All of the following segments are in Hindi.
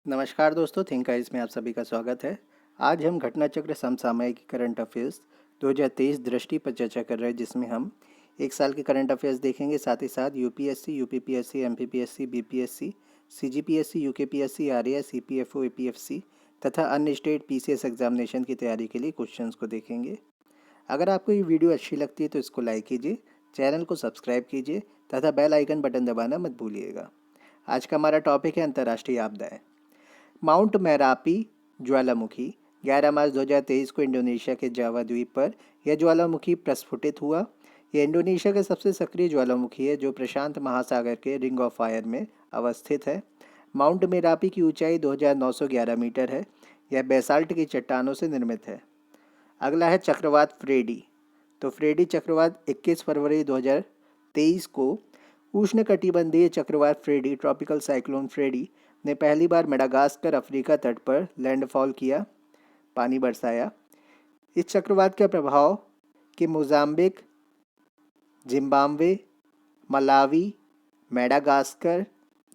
नमस्कार दोस्तों, थिंक आइज में आप सभी का स्वागत है। आज हम घटना चक्र समसामयिक करंट अफेयर्स 2023 दृष्टि पर चर्चा कर रहे हैं, जिसमें हम एक साल के करंट अफेयर्स देखेंगे। साथ ही साथ UPSC, UPPSC, MPPSC, BPSC, CGPSC, UKPSC, RAS, EPFO, APFC तथा अन्य स्टेट पीसीएस एग्जामिनेशन की तैयारी के लिए क्वेश्चंस को देखेंगे। अगर आपको ये वीडियो अच्छी लगती है तो इसको लाइक कीजिए, चैनल को सब्सक्राइब कीजिए तथा बेल आइकन बटन दबाना मत भूलिएगा। आज का हमारा टॉपिक है अंतर्राष्ट्रीय आपदाएं। माउंट मेरापी ज्वालामुखी 11 मार्च 2023 को इंडोनेशिया के जावा द्वीप पर यह ज्वालामुखी प्रस्फुटित हुआ। यह इंडोनेशिया का सबसे सक्रिय ज्वालामुखी है जो प्रशांत महासागर के रिंग ऑफ फायर में अवस्थित है। माउंट मेरापी की ऊंचाई 2911 मीटर है। यह बेसाल्ट की चट्टानों से निर्मित है। अगला है चक्रवात फ्रेडी। तो फ्रेडी चक्रवात 21 फरवरी 2023 को उष्णकटिबंधीय चक्रवात फ्रेडी, ट्रॉपिकल साइक्लोन फ्रेडी ने पहली बार मेडागास्कर अफ्रीका तट पर लैंडफॉल किया, पानी बरसाया। इस चक्रवात के प्रभाव के Mozambique, Zimbabwe, Malawi, Madagascar,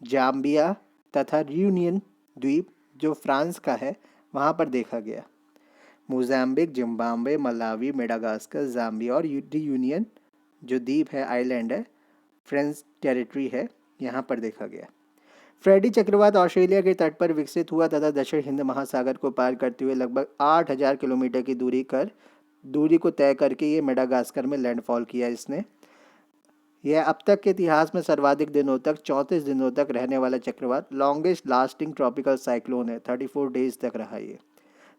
Zambia तथा रियूनियन द्वीप जो फ्रांस का है वहाँ पर देखा गया। Mozambique, Zimbabwe, Malawi, Madagascar, Zambia और रियूनियन जो द्वीप है, आइलैंड है, फ्रेंच टेरिटरी है, यहाँ पर देखा गया। फ्रेडी चक्रवात ऑस्ट्रेलिया के तट पर विकसित हुआ तथा दक्षिण हिंद महासागर को पार करते हुए लगभग 8000 किलोमीटर की दूरी को तय करके ये मेडागास्कर में लैंडफॉल किया। इसने यह अब तक के इतिहास में सर्वाधिक दिनों तक 34 दिनों तक रहने वाला चक्रवात, लॉन्गेस्ट लास्टिंग ट्रॉपिकल साइक्लोन है। 34 डेज तक रहा ये।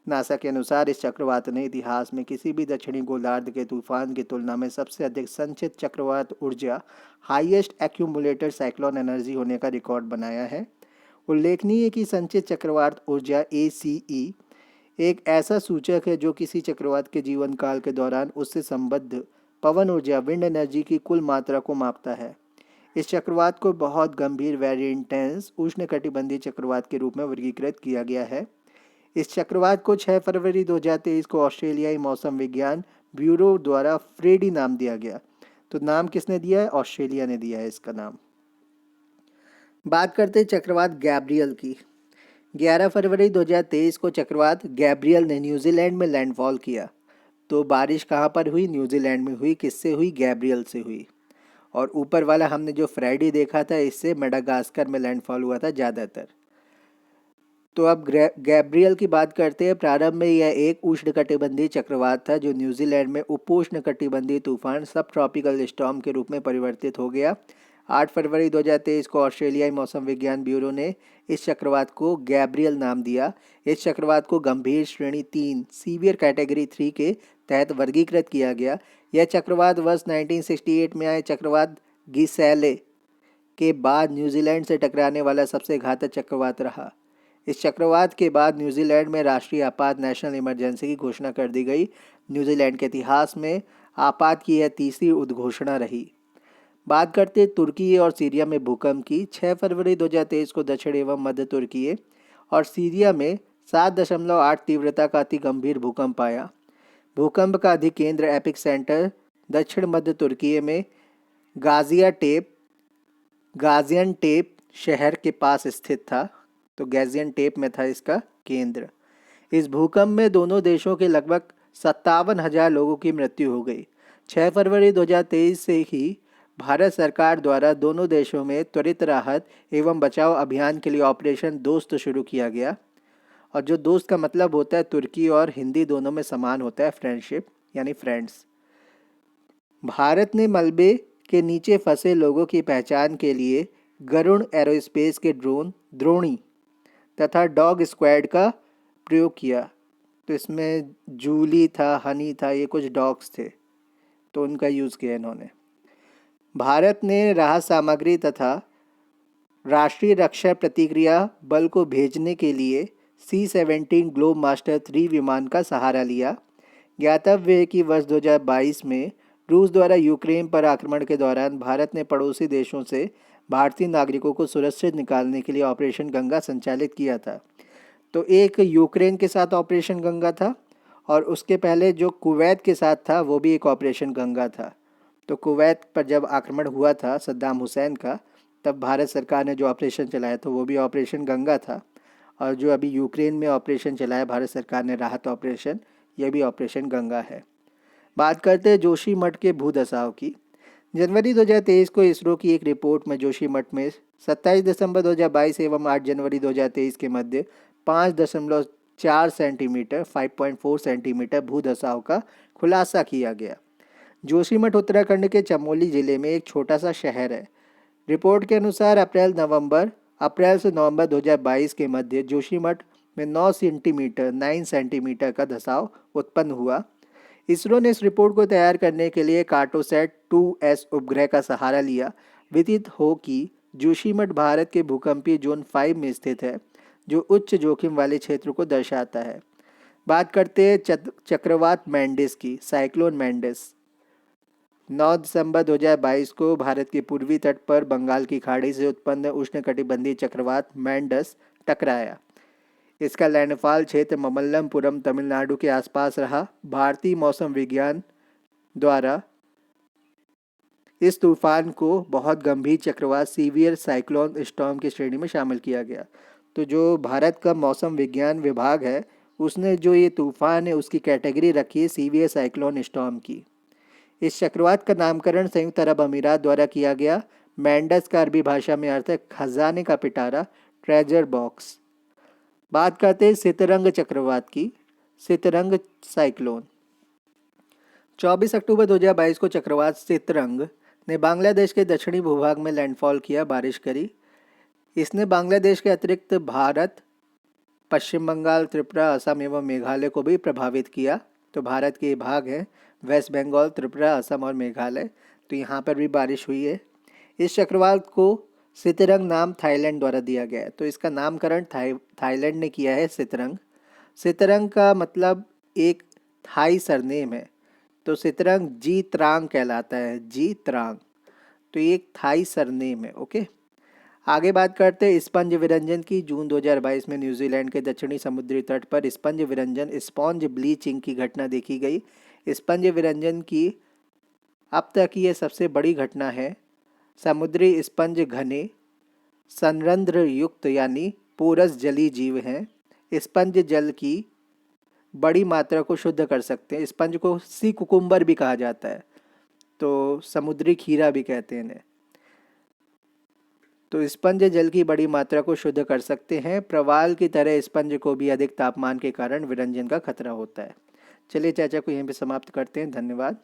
नासा के अनुसार इस चक्रवात ने इतिहास में किसी भी दक्षिणी गोलार्ध के तूफान की तुलना में सबसे अधिक संचित चक्रवात ऊर्जा, हाईएस्ट एक्यूमुलेटेड साइक्लोन एनर्जी होने का रिकॉर्ड बनाया है। उल्लेखनीय है कि संचित चक्रवात ऊर्जा ACE एक ऐसा सूचक है जो किसी चक्रवात के जीवन काल के दौरान उससे संबद्ध पवन ऊर्जा, विंड एनर्जी की कुल मात्रा को मापता है। इस चक्रवात को बहुत गंभीर, वेरी इंटेंस उष्णकटिबंधीय चक्रवात के रूप में वर्गीकृत किया गया है। इस चक्रवात को 6 फरवरी 2023 को ऑस्ट्रेलियाई मौसम विज्ञान ब्यूरो द्वारा फ्रेडी नाम दिया गया। तो नाम किसने दिया है? ऑस्ट्रेलिया ने दिया है इसका नाम। बात करते हैं चक्रवात गैब्रियल की। 11 फरवरी 2023 को चक्रवात गैब्रियल ने न्यूजीलैंड में लैंडफॉल किया। तो बारिश कहाँ पर हुई? न्यूजीलैंड में हुई। किससे हुई? गैब्रियल से हुई। और ऊपर वाला हमने जो फ्रेडी देखा था, इससे मेडागास्कर में लैंडफॉल हुआ था ज़्यादातर। तो अब गैब्रियल की बात करते हैं। प्रारंभ में यह एक उष्णकटिबंधीय चक्रवात था जो न्यूजीलैंड में उपोष्णकटिबंधीय तूफान, सब ट्रॉपिकल स्टॉर्म के रूप में परिवर्तित हो गया। 8 फरवरी 2023 को ऑस्ट्रेलियाई मौसम विज्ञान ब्यूरो ने इस चक्रवात को गैब्रियल नाम दिया। इस चक्रवात को गंभीर श्रेणी 3 सीवियर कैटेगरी 3 के तहत वर्गीकृत किया गया। यह चक्रवात वर्ष 1968 में आए चक्रवात गिसेले के बाद न्यूजीलैंड से टकराने वाला सबसे घातक चक्रवात रहा। इस चक्रवात के बाद न्यूजीलैंड में राष्ट्रीय आपात, नेशनल इमरजेंसी की घोषणा कर दी गई। न्यूजीलैंड के इतिहास में आपात की यह तीसरी उद्घोषणा रही। बात करते हैं तुर्की और सीरिया में भूकंप की। 6 फरवरी 2023 को दक्षिण एवं मध्य तुर्की और सीरिया में 7.8 तीव्रता का अति गंभीर भूकंप आया। भूकंप का अधिक केंद्र, एपिक सेंटर, दक्षिण मध्य तुर्की में गाजियानटेप शहर के पास स्थित था। तो गाजियानटेप में था इसका केंद्र। इस भूकंप में दोनों देशों के लगभग 57,000 लोगों की मृत्यु हो गई। 6 फरवरी 2023 से ही भारत सरकार द्वारा दोनों देशों में त्वरित राहत एवं बचाव अभियान के लिए ऑपरेशन दोस्त शुरू किया गया। और जो दोस्त का मतलब होता है, तुर्की और हिंदी दोनों में समान होता है, फ्रेंडशिप यानी फ्रेंड्स। भारत ने मलबे के नीचे फंसे लोगों की पहचान के लिए गरुड़ एरोस्पेस के ड्रोन द्रोणी तथा डॉग स्क्वाड का प्रयोग किया। तो इसमें जूली था, हनी था, ये कुछ डॉग्स थे, तो उनका यूज़ किया इन्होंने। भारत ने राहत सामग्री तथा राष्ट्रीय रक्षा प्रतिक्रिया बल को भेजने के लिए C-17 ग्लोब मास्टर 3 विमान का सहारा लिया। ज्ञातव्य है कि वर्ष 2022 में रूस द्वारा यूक्रेन पर आक्रमण के दौरान भारत ने पड़ोसी देशों से भारतीय नागरिकों को सुरक्षित निकालने के लिए ऑपरेशन गंगा संचालित किया था। तो एक यूक्रेन के साथ ऑपरेशन गंगा था और उसके पहले जो कुवैत के साथ था वो भी एक ऑपरेशन गंगा था। तो कुवैत पर जब आक्रमण हुआ था सद्दाम हुसैन का, तब भारत सरकार ने जो ऑपरेशन चलाया था वो भी ऑपरेशन गंगा था। और जो अभी यूक्रेन में ऑपरेशन चलाया भारत सरकार ने, राहत ऑपरेशन, यह भी ऑपरेशन गंगा है। बात करते हैं जोशीमठ के भूधसाव की। जनवरी 2023 को इसरो की एक रिपोर्ट में जोशीमठ में 27 दिसंबर 2022 एवं 8 जनवरी 2023 के मध्य 5.4 सेंटीमीटर 5.4 सेंटीमीटर भूधसाव का खुलासा किया गया। जोशीमठ उत्तराखंड के चमोली जिले में एक छोटा सा शहर है। रिपोर्ट के अनुसार अप्रैल से नवंबर 2022 के मध्य जोशीमठ में 9 सेंटीमीटर का धसाव उत्पन्न हुआ। इसरो ने इस रिपोर्ट को तैयार करने के लिए कार्टोसैट 2S उपग्रह का सहारा लिया। विदित हो कि जोशीमठ भारत के भूकंपीय जोन 5 में स्थित है, जो उच्च जोखिम वाले क्षेत्र को दर्शाता है। बात करते हैं चक्रवात मैंडिस की, साइक्लोन मैंडिस। 9 दिसंबर 2022 को भारत के पूर्वी तट पर बंगाल की खाड़ी से उत्पन्न उष्णकटिबंधीय चक्रवात मैंडस टकराया। इसका लैंडफॉल क्षेत्र ममल्लपुरम तमिलनाडु के आसपास रहा। भारतीय मौसम विज्ञान द्वारा इस तूफान को बहुत गंभीर चक्रवात सीवियर साइक्लोन स्टॉर्म की श्रेणी में शामिल किया गया। तो जो भारत का मौसम विज्ञान विभाग है, उसने जो ये तूफान है उसकी कैटेगरी रखी है सीवियर साइक्लोन स्टॉर्म की। इस चक्रवात का नामकरण संयुक्त अरब अमीरात द्वारा किया गया। मैंडस का अरबी भाषा में अर्थ है खजाने का पिटारा, ट्रेजर बॉक्स। बात करते हैं सितरंग चक्रवात की, सितरंग साइक्लोन। 24 अक्टूबर 2022 को चक्रवात सितरंग ने बांग्लादेश के दक्षिणी भूभाग में लैंडफॉल किया, बारिश करी। इसने बांग्लादेश के अतिरिक्त भारत, पश्चिम बंगाल, त्रिपुरा, असम एवं मेघालय को भी प्रभावित किया। तो भारत के भाग हैं वेस्ट बंगाल, त्रिपुरा, असम और मेघालय, तो यहाँ पर भी बारिश हुई है। इस चक्रवात को सितरंग नाम थाईलैंड द्वारा दिया गया है, तो इसका नामकरण थाईलैंड ने किया है सितरंग। सितरंग का मतलब एक थाई सरनेम है, तो सितरंग जी त्रांग कहलाता है, जी त्रांग, तो ये एक थाई सरनेम है। ओके, आगे बात करते हैं स्पंज विरंजन की। जून 2022 में न्यूजीलैंड के दक्षिणी समुद्री तट पर स्पंज विरंजन, स्पॉन्ज ब्लीचिंग की घटना देखी गई। स्पंज विरंजन की अब तक की यह सबसे बड़ी घटना है। समुद्री स्पंज घने संरंध्र युक्त यानी पोरस जलीय जीव हैं। स्पंज जल की बड़ी मात्रा को शुद्ध कर सकते हैं। स्पंज को सी कुकुम्बर भी कहा जाता है, तो समुद्री खीरा भी कहते हैं इन्हें। तो स्पंज जल की बड़ी मात्रा को शुद्ध कर सकते हैं। प्रवाल की तरह स्पंज को भी अधिक तापमान के कारण विरंजन का खतरा होता है। चलिए चर्चा को यहीं पे समाप्त करते हैं। धन्यवाद।